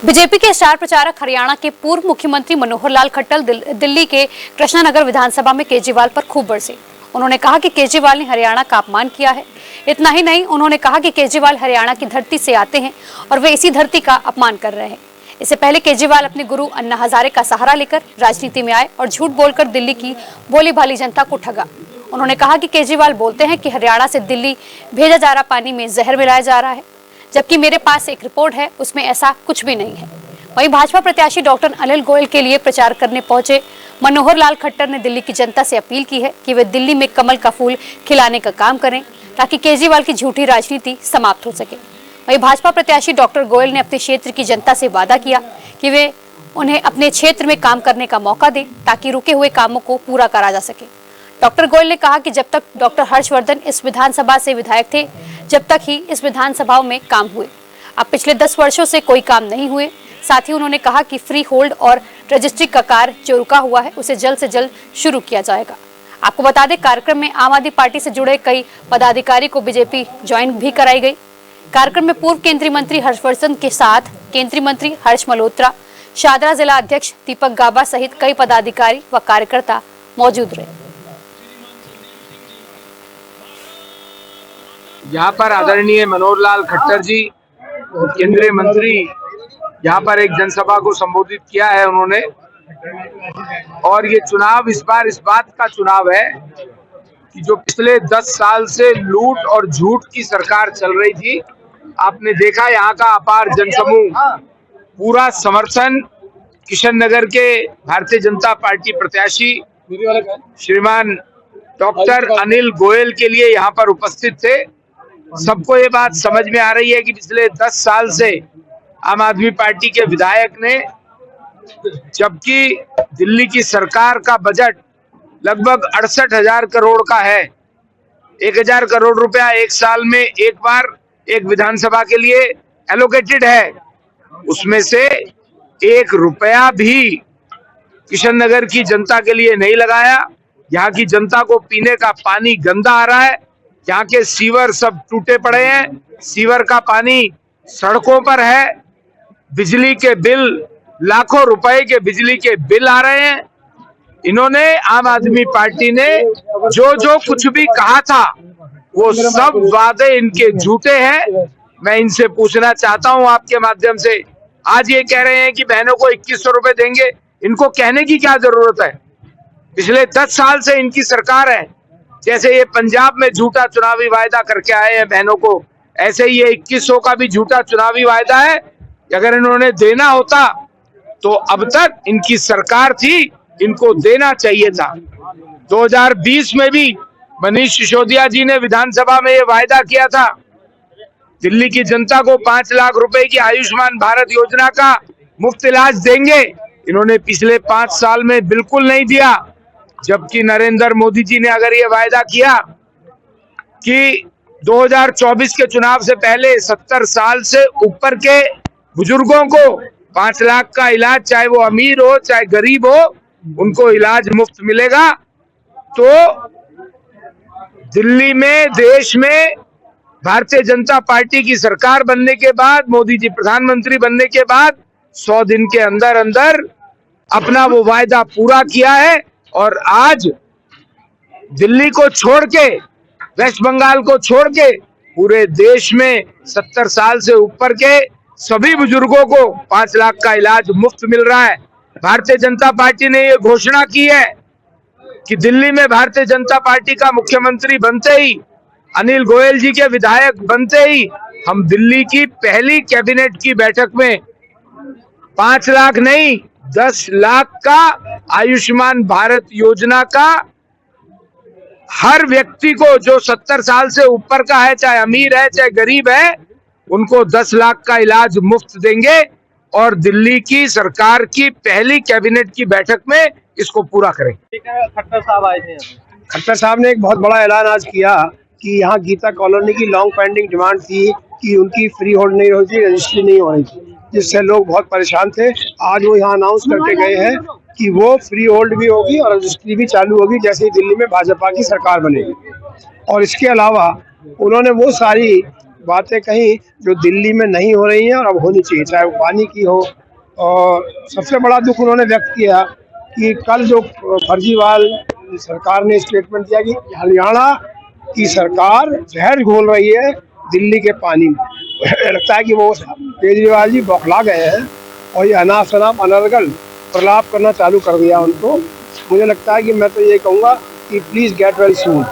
BJP के star प्रचारक हरियाणा के पूर्व मुख्यमंत्री मनोहर लाल खट्टर दिल्ली के कृष्णानगर विधानसभा में केजरीवाल पर खूब बरसे। उन्होंने कहा कि केजरीवाल ने हरियाणा का अपमान किया है। इतना ही नहीं, उन्होंने कहा कि केजरीवाल हरियाणा की धरती से आते हैं और वे इसी धरती का अपमान कर रहे हैं। इससे पहले केजरीवाल अपने गुरु अन्ना हजारे का सहारा लेकर राजनीति में आए और झूठ बोलकर दिल्ली की भोली भाली जनता को ठगा। उन्होंने कहा कि केजरीवाल बोलते हैं कि हरियाणा से दिल्ली भेजा जा रहा पानी में जहर मिलाया जा रहा है, जबकि मेरे पास एक रिपोर्ट है, उसमें ऐसा कुछ भी नहीं है। वहीं भाजपा प्रत्याशी डॉक्टर अनिल गोयल के लिए प्रचार करने पहुंचे मनोहर लाल खट्टर ने दिल्ली की जनता से अपील की है कि वे दिल्ली में कमल का फूल खिलाने का काम करें ताकि केजरीवाल की झूठी राजनीति समाप्त हो सके। वहीं भाजपा प्रत्याशी डॉक्टर गोयल ने अपने क्षेत्र की जनता से वादा किया कि वे उन्हें अपने क्षेत्र में काम करने का मौका दें ताकि रुके हुए कामों को पूरा करा जा सके। डॉक्टर गोयल ने कहा कि जब तक डॉक्टर हर्षवर्धन इस विधानसभा से विधायक थे, जब तक ही इस विधानसभाओं में काम हुए। अब पिछले 10 वर्षों से कोई काम नहीं हुए। साथ ही उन्होंने कहा कि फ्री होल्ड और रजिस्ट्री का कार्य जो रुका हुआ है उसे जल्द से जल्द शुरू किया जाएगा। आपको बता दें, कार्यक्रम में आम आदमी पार्टी से जुड़े कई पदाधिकारी को बीजेपी ज्वाइन भी कराई गई। कार्यक्रम में पूर्व केंद्रीय मंत्री हर्षवर्धन के साथ केंद्रीय मंत्री हर्ष मल्होत्रा, शादरा जिला अध्यक्ष दीपक गाबा सहित कई पदाधिकारी व कार्यकर्ता मौजूद रहे। यहाँ पर आदरणीय मनोहर लाल खट्टर जी केंद्रीय मंत्री यहाँ पर एक जनसभा को संबोधित किया है उन्होंने। और ये चुनाव इस बार इस बात का चुनाव है कि जो पिछले 10 साल से लूट और झूठ की सरकार चल रही थी, आपने देखा यहाँ का अपार जनसमूह पूरा समर्थन किशन नगर के भारतीय जनता पार्टी प्रत्याशी श्रीमान डॉक्टर अनिल गोयल के लिए यहाँ पर उपस्थित थे। सबको ये बात समझ में आ रही है कि पिछले 10 साल से आम आदमी पार्टी के विधायक ने, जबकि दिल्ली की सरकार का बजट लगभग 68,000 करोड़ का है, 1,000 करोड़ रुपया एक साल में एक बार एक विधानसभा के लिए एलोकेटेड है, उसमें से 1 रुपया भी किशन नगर की जनता के लिए नहीं लगाया। यहाँ की जनता को पीने का पानी गंदा आ रहा है, यहाँ के सीवर सब टूटे पड़े हैं, सीवर का पानी सड़कों पर है, बिजली के बिल लाखों रुपए के बिजली के बिल आ रहे हैं। इन्होंने आम आदमी पार्टी ने जो जो कुछ भी कहा था वो सब वादे इनके झूठे हैं। मैं इनसे पूछना चाहता हूं आपके माध्यम से, आज ये कह रहे हैं कि बहनों को 2100 रुपए देंगे, इनको कहने की क्या जरूरत है? पिछले 10 साल से इनकी सरकार है। जैसे ये पंजाब में झूठा चुनावी वायदा करके आए हैं बहनों को, ऐसे ही ये 2100 का भी झूठा चुनावी वायदा है। अगर इन्होंने देना होता तो अब तक इनकी सरकार थी, इनको देना चाहिए था। 2020 में भी मनीष सिसोदिया जी ने विधानसभा में ये वायदा किया था, दिल्ली की जनता को 5 लाख रुपए की आयुष्मान भारत योजना का मुफ्त इलाज देंगे। इन्होंने पिछले 5 साल में बिल्कुल नहीं दिया। जबकि नरेंद्र मोदी जी ने अगर ये वायदा किया कि 2024 के चुनाव से पहले 70 साल से ऊपर के बुजुर्गों को 5 लाख का इलाज, चाहे वो अमीर हो चाहे गरीब हो, उनको इलाज मुफ्त मिलेगा, तो दिल्ली में, देश में भारतीय जनता पार्टी की सरकार बनने के बाद, मोदी जी प्रधानमंत्री बनने के बाद 100 दिन के अंदर अंदर अपना वो वायदा पूरा किया है। और आज दिल्ली को छोड़ के, वेस्ट बंगाल को छोड़ के पूरे देश में 70 साल से ऊपर के सभी बुजुर्गों को 5 लाख का इलाज मुफ्त मिल रहा है। भारतीय जनता पार्टी ने ये घोषणा की है कि दिल्ली में भारतीय जनता पार्टी का मुख्यमंत्री बनते ही, अनिल गोयल जी के विधायक बनते ही, हम दिल्ली की पहली कैबिनेट की बैठक में 5 लाख नहीं 10 लाख का आयुष्मान भारत योजना का हर व्यक्ति को जो 70 साल से ऊपर का है, चाहे अमीर है चाहे गरीब है, उनको 10 लाख का इलाज मुफ्त देंगे। और दिल्ली की सरकार की पहली कैबिनेट की बैठक में इसको पूरा करेंगे। खट्टर साहब आए थे। खट्टर साहब ने एक बहुत बड़ा ऐलान आज किया कि यहाँ गीता कॉलोनी की लॉन्ग पेंडिंग डिमांड थी कि उनकी फ्री होल्ड नहीं हो थी, रजिस्ट्री नहीं हो रही थी, जिससे लोग बहुत परेशान थे। आज वो यहाँ अनाउंस करके गए हैं कि वो फ्री होल्ड भी होगी और रजिस्ट्री भी चालू होगी जैसे ही दिल्ली में भाजपा की सरकार बनेगी। और इसके अलावा उन्होंने वो सारी बातें कही जो दिल्ली में नहीं हो रही हैं और अब होनी चाहिए, चाहे वो पानी की हो। और सबसे बड़ा दुख उन्होंने व्यक्त किया कि कल जो फर्जीवाल सरकार ने स्टेटमेंट दिया कि हरियाणा की सरकार जहर घोल रही है दिल्ली के पानी में। लगता है कि वो केजरीवाल जी बौखला गए हैं और ये अनाप शनाप अनर्गल प्रलाप करना चालू कर दिया उनको। मुझे लगता है कि मैं तो ये कहूँगा कि प्लीज़ गेट वेल सून।